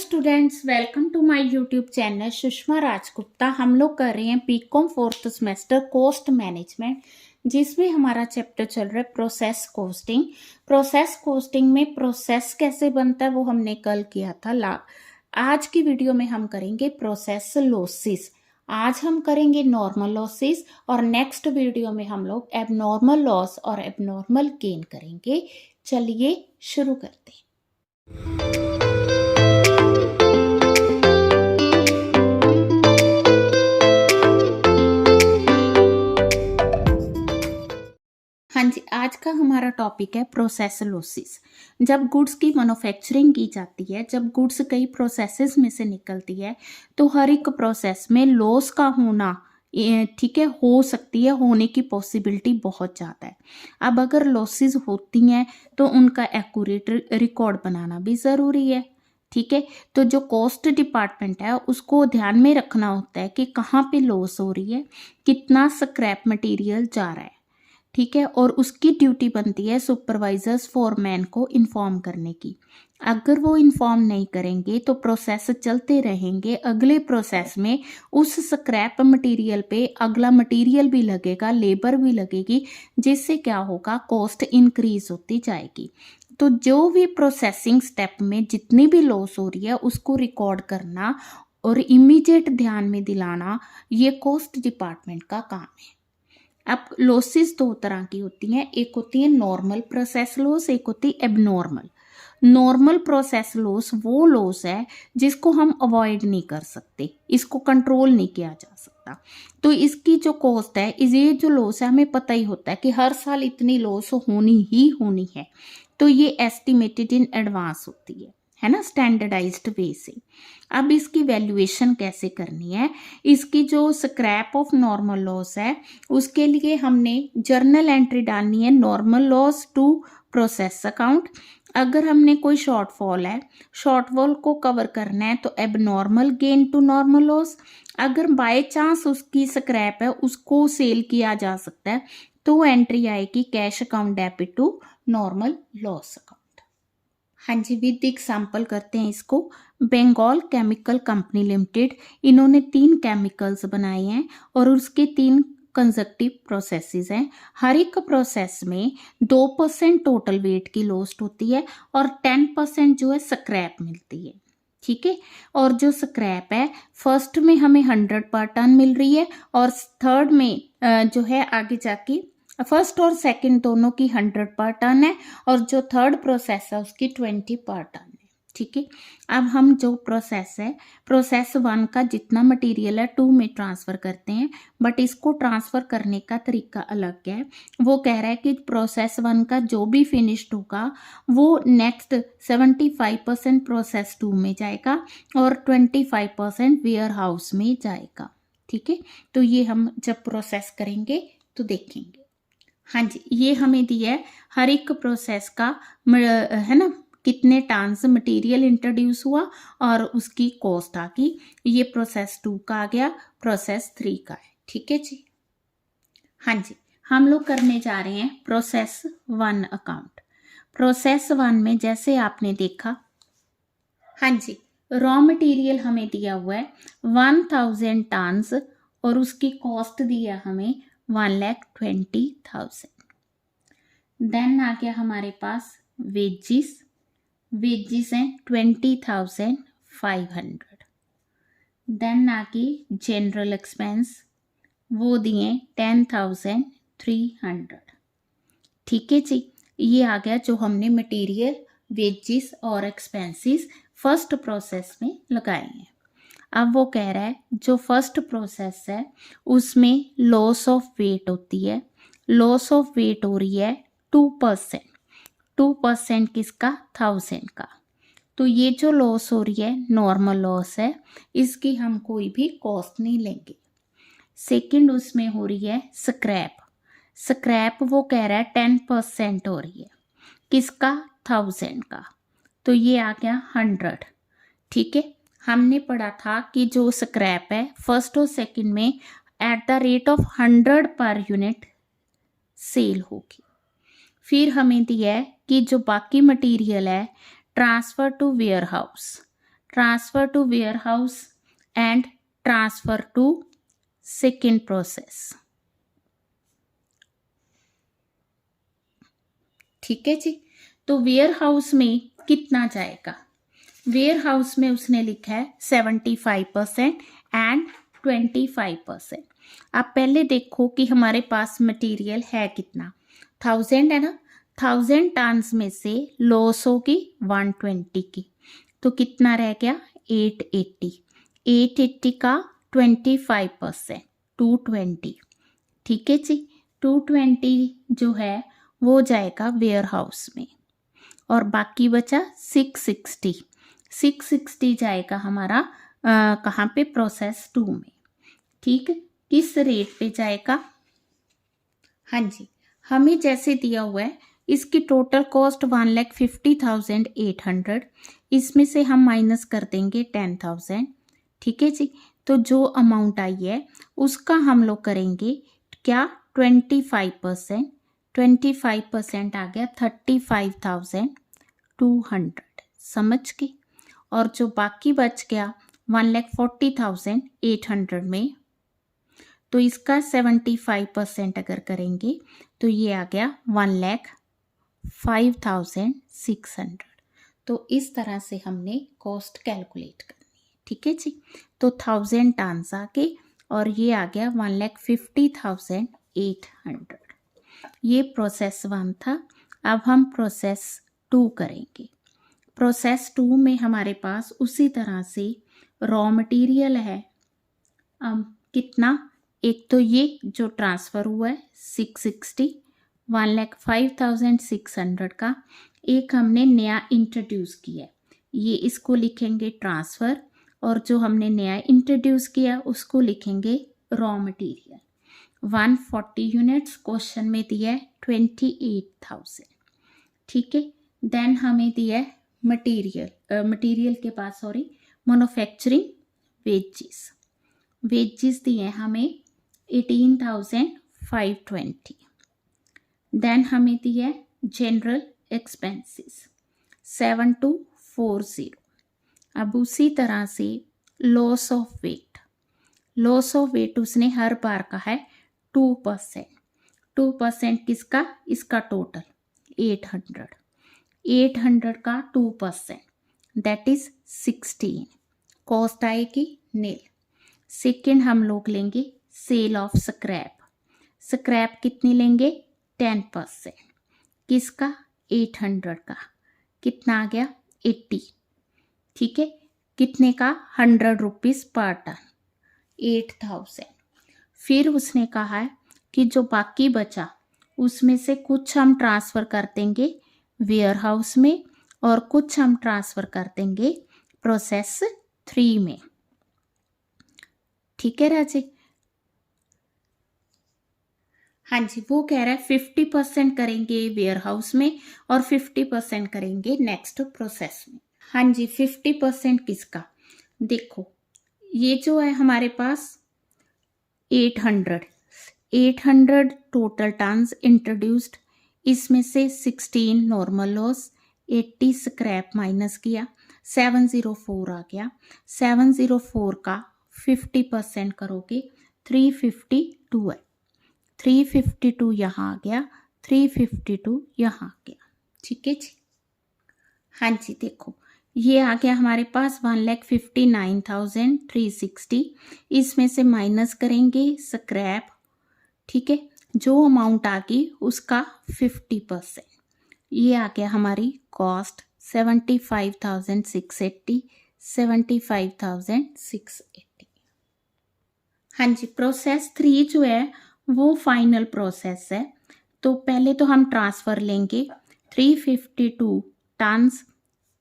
Students, welcome to my YouTube channel Sushma Rajgupta. हम लोग कर रहे हैं BCom fourth semester cost management, जिसमें हमारा चैप्टर चल रहा है प्रोसेस कोस्टिंग। प्रोसेस कोस्टिंग में प्रोसेस कैसे बनता है वो हमने कल किया था। आज की वीडियो में हम करेंगे प्रोसेस लॉसेस। आज हम करेंगे नॉर्मल लॉसेस और नेक्स्ट वीडियो में हम लोग एबनॉर्मल लॉस और एबनॉर्मल गेन करेंगे। चलिए शुरू करते हैं। हाँ जी, आज का हमारा टॉपिक है प्रोसेस लॉसेस। जब गुड्स की मैन्युफैक्चरिंग की जाती है, जब गुड्स कई प्रोसेसेस में से निकलती है, तो हर एक प्रोसेस में लॉस का होना ठीक है, हो सकती है, होने की पॉसिबिलिटी बहुत ज़्यादा है। अब अगर लॉसेस होती हैं तो उनका एक्यूरेट रिकॉर्ड बनाना भी ज़रूरी है। ठीक है, तो जो कॉस्ट डिपार्टमेंट है उसको ध्यान में रखना होता है कि कहाँ पे लॉस हो रही है, कितना स्क्रैप मटेरियल जा रहा है। ठीक है, और उसकी ड्यूटी बनती है सुपरवाइजर्स फॉरमैन को इन्फॉर्म करने की। अगर वो इन्फॉर्म नहीं करेंगे तो प्रोसेस चलते रहेंगे, अगले प्रोसेस में उस स्क्रैप मटेरियल पे अगला मटेरियल भी लगेगा, लेबर भी लगेगी, जिससे क्या होगा, कॉस्ट इंक्रीज होती जाएगी। तो जो भी प्रोसेसिंग स्टेप में जितनी भी लॉस हो रही है उसको रिकॉर्ड करना और इमीडिएट ध्यान में दिलाना, ये कॉस्ट डिपार्टमेंट का काम है। अब लॉसेस दो तरह की होती हैं, एक होती है नॉर्मल प्रोसेस लॉस, एक होती है एबनॉर्मल। नॉर्मल प्रोसेस लॉस वो लॉस है जिसको हम अवॉइड नहीं कर सकते, इसको कंट्रोल नहीं किया जा सकता। तो इसकी जो कॉस्ट है, ये जो लॉस है, हमें पता ही होता है कि हर साल इतनी लॉस होनी ही होनी है, तो ये एस्टिमेटेड इन एडवांस होती है ना, स्टैंडर्डाइज्ड वे से। अब इसकी वैल्यूएशन कैसे करनी है, इसकी जो स्क्रैप ऑफ नॉर्मल लॉस है उसके लिए हमने जर्नल एंट्री डालनी है, normal loss to process account. अगर हमने कोई शॉर्टफॉल है, शॉर्टफॉल को कवर करना है, तो abnormal gain to normal loss. अगर बाय चांस उसकी स्क्रैप है, उसको सेल किया जा सकता है, तो एंट्री आएगी cash account debit to normal loss account. हाँ जी, विद एग्जाम्पल करते हैं इसको। बंगाल केमिकल कंपनी लिमिटेड, इन्होंने 3 केमिकल्स बनाए हैं और उसके 3 कंजक्टिव प्रोसेसेस हैं। हर एक प्रोसेस में 2% टोटल वेट की लॉस्ट होती है और 10% जो है स्क्रैप मिलती है। ठीक है, और जो स्क्रैप है, फर्स्ट में हमें 100 पर टन मिल रही है और थर्ड में जो है आगे जाके फर्स्ट और सेकंड दोनों की 100 पर टन है और जो थर्ड प्रोसेस है उसकी 20 पर टन है। ठीक है, अब हम जो प्रोसेस है, प्रोसेस 1 का जितना मटेरियल है 2 में ट्रांसफर करते हैं, बट इसको ट्रांसफर करने का तरीका अलग है। वो कह रहा है कि प्रोसेस 1 का जो भी फिनिश्ड होगा वो नेक्स्ट 75% प्रोसेस 2 में जाएगा और 25% वेयर हाउस में जाएगा। ठीक है, तो ये हम जब प्रोसेस करेंगे तो देखेंगे। हाँ जी, ये हमें दिया है हर एक प्रोसेस का, है ना, कितने टन्स मटेरियल इंट्रोड्यूस हुआ और उसकी कॉस्ट आ गई। ये प्रोसेस 2 का आ गया, प्रोसेस 3 का है। ठीक है जी। हाँ जी, हम लोग करने जा रहे हैं प्रोसेस 1 अकाउंट। प्रोसेस 1 में जैसे आपने देखा, हाँ जी, रॉ मटेरियल हमें दिया हुआ है 1000 टन्स और उसकी कॉस्ट दिया हमें 1,20,000। देन आ गया हमारे पास वेजिस, वेजिस हैं 20,500। देन आ गई जनरल एक्सपेंस, वो दिए 10,300। ठीक है जी, ये आ गया जो हमने मटेरियल, वेजिस और एक्सपेंसेस फर्स्ट प्रोसेस में लगाए हैं। अब वो कह रहा है जो फर्स्ट प्रोसेस है उसमें लॉस ऑफ वेट होती है, लॉस ऑफ वेट हो रही है 2%। 2% किसका, 1000 का। तो ये जो लॉस हो रही है नॉर्मल लॉस है, इसकी हम कोई भी कॉस्ट नहीं लेंगे। सेकंड उसमें हो रही है स्क्रैप, स्क्रैप वो कह रहा है 10% हो रही है, किसका, 1000 का। तो ये आ गया 100। ठीक है, हमने पढ़ा था कि जो स्क्रैप है फर्स्ट और सेकंड में eight the rate of 100 per unit cell होगी। फिर हमें दिया है कि जो बाकी मटेरियल है transfer to warehouse, transfer to warehouse and transfer to second process. ठीक है जी। तो वेयर हाउस में कितना जाएगा? वेयर हाउस में उसने लिखा है 75% एंड 25%। आप पहले देखो कि हमारे पास मटेरियल है कितना, 1000 है ना। 1000 टन्स में से लॉस होगी 120 की, तो कितना रह गया 880। 880 का 25% 220। ठीक है जी। 220 जो है वो जाएगा वेयर हाउस में, और बाकी बचा 660। 660 जाएगा हमारा कहाँ पे, प्रोसेस 2 में। ठीक, किस रेट पे जाएगा? हाँ जी, हमें जैसे दिया हुआ है इसकी टोटल कॉस्ट 1,50,800, इसमें से हम माइनस कर देंगे 10,000। ठीक है जी। तो जो अमाउंट आई है उसका हम लोग करेंगे क्या, 25%। 25% आ गया 35,200, समझ के। और जो बाकी बच गया 1,40,800 में, तो इसका 75% अगर करेंगे तो ये आ गया 1,05,600। तो इस तरह से हमने कॉस्ट कैलकुलेट करनी है। ठीक है जी। तो 1000 टन्स आ गए और ये आ गया 1,50,800। ये प्रोसेस 1 था। अब हम प्रोसेस 2 करेंगे। प्रोसेस 2 में हमारे पास उसी तरह से रॉ मटेरियल है। कितना, एक तो ये जो ट्रांसफ़र हुआ है 660, 1,05,600 का। एक हमने नया इंट्रोड्यूस किया है, ये इसको लिखेंगे ट्रांसफ़र, और जो हमने नया इंट्रोड्यूस किया उसको लिखेंगे रॉ मटेरियल। 140 यूनिट्स क्वेश्चन में दिया है 28,000। ठीक है। देन हमें दिया है मटेरियल के पास मैन्युफैक्चरिंग वेजेस। वेजेस दिए हमें 18,520। देन हमें दिया है जनरल एक्सपेंसेस 7,240। अब उसी तरह से लॉस ऑफ वेट उसने हर बार का है 2%। 2% किसका, इसका टोटल 800 का 2%, दैट इज 16। कॉस्ट आएगी नील। सेकेंड हम लोग लेंगे सेल ऑफ स्क्रैप कितनी लेंगे, 10%। किसका, 800 का, कितना आ गया 80। ठीक है। कितने का, 100 रुपीज़ पर टन, 8,000। फिर उसने कहा है कि जो बाकी बचा उसमें से कुछ हम ट्रांसफ़र कर देंगे वेयर हाउस में और कुछ हम ट्रांसफ़र कर देंगे प्रोसेस 3 में। ठीक है राजे। हाँ जी, वो कह रहा है 50% करेंगे वेयर हाउस में और 50% करेंगे नेक्स्ट प्रोसेस में। हाँ जी, 50% किसका, देखो ये जो है हमारे पास 800 टोटल टन्स इंट्रोड्यूस्ड, इसमें से 16 नॉर्मल लॉस, 80 स्क्रैप माइनस किया, 704 आ गया। 704 का 50% करोगे 352 है। 352 यहाँ आ गया, 352 यहाँ आ गया। ठीक है जी। हाँ जी, देखो ये आ गया हमारे पास 1,59,360। इसमें से माइनस करेंगे स्क्रैप। ठीक है। जो अमाउंट आ गई उसका 50%, ये आ गया हमारी कॉस्ट 75,680। 75,680। हाँ जी, प्रोसेस 3 जो है वो फाइनल प्रोसेस है। तो पहले तो हम ट्रांसफ़र लेंगे 352 टन्स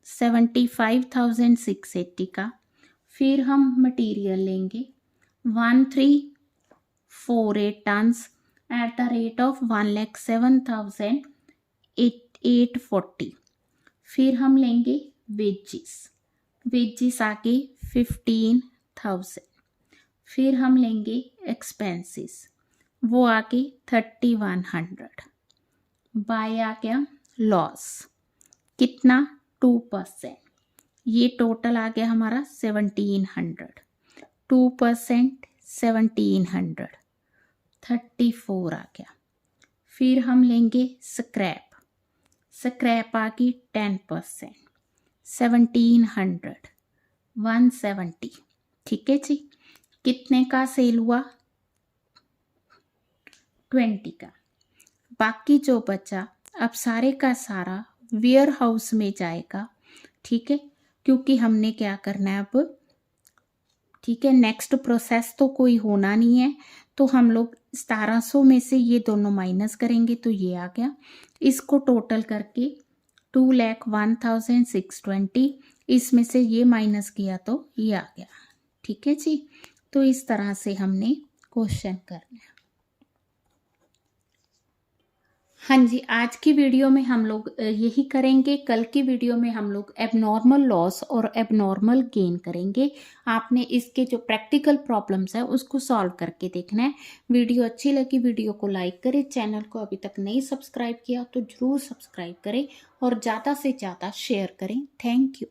75,680 का। फिर हम मटेरियल लेंगे 1348 tons at the rate of 1,07,840। फिर हम लेंगे वेजिस आगे 15,000। फिर हम लेंगे एक्सपेंसेस, वो आगे 3,100। बाय आ गया लॉस, कितना 2%, ये टोटल आ गया हमारा 1700, 2% 1700, 34 आ गया। फिर हम लेंगे स्क्रैप, स्क्रैप आ गई 10%, 1700, 170। ठीक है जी, कितने का सेल हुआ? 20 का। बाकी जो बचा अब सारे का सारा वेयर हाउस में जाएगा। ठीक है, क्योंकि हमने क्या करना है अब, ठीक है, नेक्स्ट प्रोसेस तो कोई होना नहीं है, तो हम लोग 1700 में से ये दोनों माइनस करेंगे तो ये आ गया। इसको टोटल करके 2,01,620, इसमें से ये माइनस किया तो ये आ गया। ठीक है जी, तो इस तरह से हमने क्वेश्चन करना है। हाँ जी, आज की वीडियो में हम लोग यही करेंगे। कल की वीडियो में हम लोग एबनॉर्मल लॉस और एबनॉर्मल गेन करेंगे। आपने इसके जो प्रैक्टिकल प्रॉब्लम्स है उसको सॉल्व करके देखना है। वीडियो अच्छी लगी वीडियो को लाइक करें, चैनल को अभी तक नहीं सब्सक्राइब किया तो जरूर सब्सक्राइब करें और ज़्यादा से ज़्यादा शेयर करें। Thank you.